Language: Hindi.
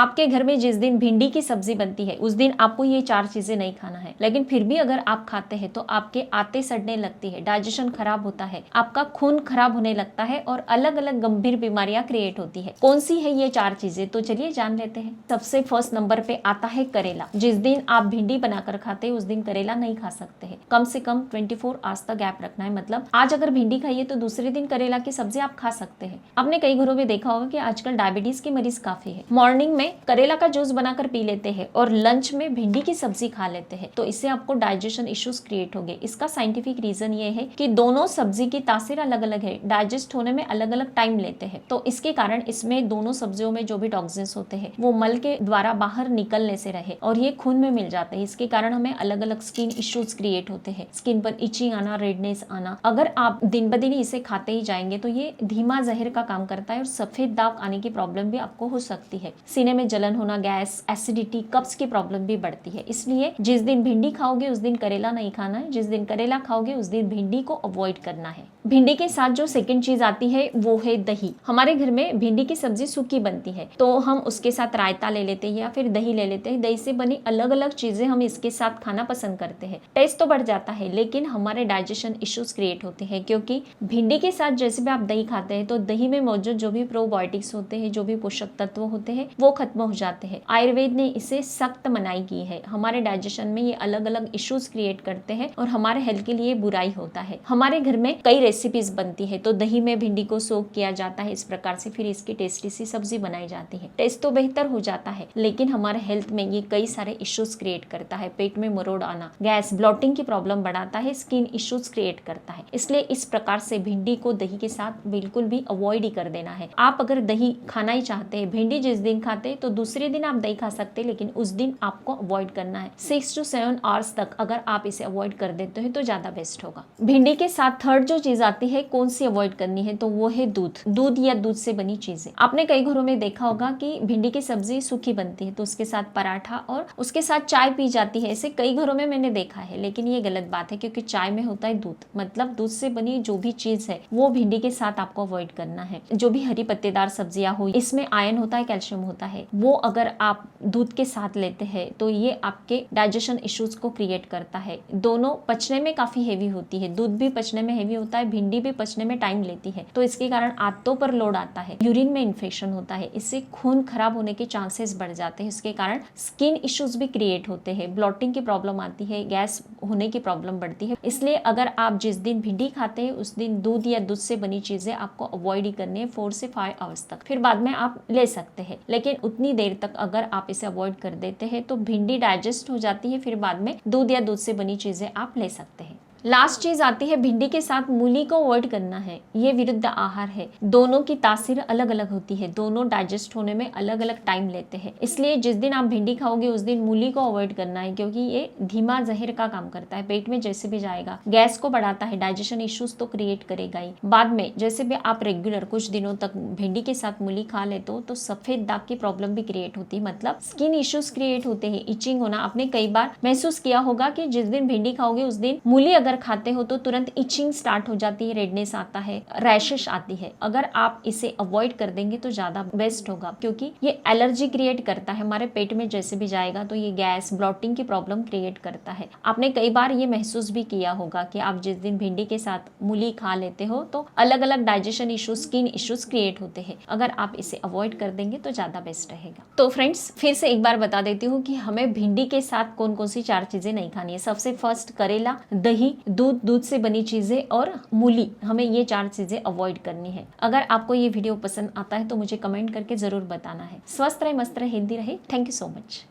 आपके घर में जिस दिन भिंडी की सब्जी बनती है उस दिन आपको ये 4 चीजें नहीं खाना है, लेकिन फिर भी अगर आप खाते हैं तो आपके आंतें सड़ने लगती है, डाइजेशन खराब होता है, आपका खून खराब होने लगता है और अलग अलग गंभीर बीमारियां क्रिएट होती है। कौन सी है ये 4 चीजें, तो चलिए जान लेते हैं। सबसे फर्स्ट नंबर पे आता है करेला। जिस दिन आप भिंडी बनाकर खाते हैं उस दिन करेला नहीं खा सकते हैं। कम से कम 24 आवर्स तक गैप रखना है। मतलब आज अगर भिंडी खाइए तो दूसरे दिन करेला की सब्जी आप खा सकते हैं। आपने कई घरों में देखा होगा कि आजकल डायबिटीज के मरीज काफी है, मॉर्निंग में करेला का जूस बनाकर पी लेते हैं और लंच में भिंडी की सब्जी खा लेते हैं, तो इससे आपको डाइजेशन इश्यूज क्रिएट हो गए। इसका साइंटिफिक रीजन ये है कि दोनों सब्जी की तासीर अलग अलग है, डाइजेस्ट होने में अलग अलग टाइम लेते हैं, तो इसके कारण इसमें दोनों सब्जियों में जो भी टॉक्सिन्स होते हैं वो मल के द्वारा बाहर निकलने से रहे और ये खून में मिल जाते हैं। इसके कारण हमें अलग अलग स्किन इश्यूज क्रिएट होते हैं, स्किन पर इचिंग आना, रेडनेस आना। अगर आप दिन ब दिन इसे खाते ही जाएंगे तो ये धीमा जहर का काम करता है और सफेद दाग आने की प्रॉब्लम भी आपको हो सकती है। सीने में जलन होना, गैस, एसिडिटी, कब्ज की प्रॉब्लम भी बढ़ती है। इसलिए जिस दिन भिंडी खाओगे उस दिन करेला नहीं खाना है, जिस दिन करेला खाओगे उस दिन भिंडी को अवॉइड करना है। भिंडी के साथ जो सेकंड चीज आती है वो है दही। हमारे घर में भिंडी की सब्जी सूखी बनती है तो हम उसके साथ रायता ले लेते हैं या फिर दही ले लेते हैं। दही से बनी अलग अलग चीजें हम इसके साथ खाना पसंद करते हैं। टेस्ट तो बढ़ जाता है लेकिन हमारे डाइजेशन इश्यूज क्रिएट होते हैं, क्योंकि भिंडी के साथ जैसे भी आप दही खाते हैं तो दही में मौजूद जो भी प्रोबायोटिक्स होते हैं, जो भी पोषक तत्व होते हैं वो खत्म हो जाते हैं। आयुर्वेद ने इसे सख्त मनाही की है। हमारे डाइजेशन में ये अलग अलग इश्यूज क्रिएट करते हैं और हमारे हेल्थ के लिए बुराई होता है। हमारे घर में कई रेसिपीज बनती है तो दही में भिंडी को सोक किया जाता है, इस प्रकार से फिर इसकी टेस्टी सी सब्जी बनाई जाती है। टेस्ट तो बेहतर हो जाता है लेकिन हमारे हेल्थ में ये कई सारे इश्यूज क्रिएट करता है। पेट में मरोड़ आना, गैस, ब्लॉटिंग की प्रॉब्लम बढ़ाता है, स्किन इश्यूज क्रिएट करता है। इसलिए इस प्रकार से भिंडी को दही के साथ बिल्कुल भी अवॉइड ही कर देना है। आप अगर दही खाना ही चाहते हैं, भिंडी जिस दिन खाते हैं तो दूसरे दिन आप दही खा सकते हैं, लेकिन उस दिन आपको अवॉइड करना है। 6 to 7 आवर्स तक अगर आप इसे अवॉइड कर देते हैं तो ज्यादा बेस्ट होगा। भिंडी के साथ थर्ड जो चीज आती है कौन सी अवॉइड करनी है, तो वो है दूध। दूध या दूध से बनी चीजें। आपने कई घरों में देखा होगा कि भिंडी की सब्जी सूखी बनती है तो उसके साथ पराठा और उसके साथ चाय पी जाती है। ऐसे कई घरों में मैंने देखा है, लेकिन ये गलत बात है क्योंकि चाय में होता है दूध। मतलब दूध से बनी जो भी चीज है वो भिंडी के साथ आपको अवॉइड करना है। जो भी हरी पत्तेदार सब्जियां हो, इसमें आयरन होता है, कैल्शियम होता है, वो अगर आप दूध के साथ लेते हैं तो ये आपके डाइजेशन इश्यूज को क्रिएट करता है। दोनों पचने में काफी हेवी होती है, दूध भी पचने में हेवी होता है, भिंडी भी पचने में टाइम लेती है, तो इसके कारण आंतों पर लोड आता है, यूरिन में इन्फेक्शन होता है, इससे खून खराब होने के चांसेस बढ़ जाते हैं। इसके कारण स्किन इश्यूज भी क्रिएट होते हैं, ब्लॉटिंग की प्रॉब्लम आती है, गैस होने की प्रॉब्लम बढ़ती है। इसलिए अगर आप जिस दिन भिंडी खाते हैं उस दिन दूध या दूध से बनी चीजें आपको अवॉइड ही करनी है 4 से 5 आवर्स तक। फिर बाद में आप ले सकते हैं, लेकिन उतनी देर तक अगर आप इसे अवॉइड कर देते हैं तो भिंडी डाइजेस्ट हो जाती है, फिर बाद में दूध या दूध से बनी चीजें आप ले सकते हैं। लास्ट चीज आती है भिंडी के साथ मूली को अवॉइड करना है। ये विरुद्ध आहार है, दोनों की तासीर अलग अलग होती है, दोनों डाइजेस्ट होने में अलग अलग टाइम लेते हैं। इसलिए जिस दिन आप भिंडी खाओगे उस दिन मूली को अवॉइड करना है, क्योंकि ये धीमा जहर का काम करता है, पेट में जैसे भी जाएगा गैस को बढ़ाता है, डाइजेशन इश्यूज तो क्रिएट करेगा ही। बाद में जैसे भी आप रेगुलर कुछ दिनों तक भिंडी के साथ मूली खा लेते हो तो सफेद दाग की प्रॉब्लम भी क्रिएट होती है, मतलब स्किन इश्यूज क्रिएट होते हैं, इचिंग होना। आपने कई बार महसूस किया होगा कि जिस दिन भिंडी खाओगे उस दिन मूली अगर खाते हो तो तुरंत इचिंग स्टार्ट हो जाती है, रेडनेस आता है, रैशेस आती है। अगर आप इसे अवॉइड कर देंगे तो ज्यादा बेस्ट होगा, क्योंकि ये एलर्जी क्रिएट करता है, हमारे पेट में जैसे भी जाएगा तो ये गैस, ब्लॉटिंग की प्रॉब्लम क्रिएट करता है। आपने कई बार ये महसूस भी किया होगा कि आप जिस दिन भिंडी के साथ मूली खा लेते हो तो अलग अलग digestion issues, skin issues create होते हैं। अगर आप इसे अवॉइड कर देंगे तो ज्यादा बेस्ट रहेगा। तो फ्रेंड्स, फिर से एक बार बता देती हूँ कि हमें भिंडी के साथ कौन कौन सी 4 चीजें नहीं खानी है। सबसे फर्स्ट करेला, दही, दूध, दूध से बनी चीजें और मूली, हमें ये 4 चीजें अवॉइड करनी है। अगर आपको ये वीडियो पसंद आता है तो मुझे कमेंट करके जरूर बताना है। स्वस्थ रहे, मस्त रहे, हेल्दी रहे। Thank you so much.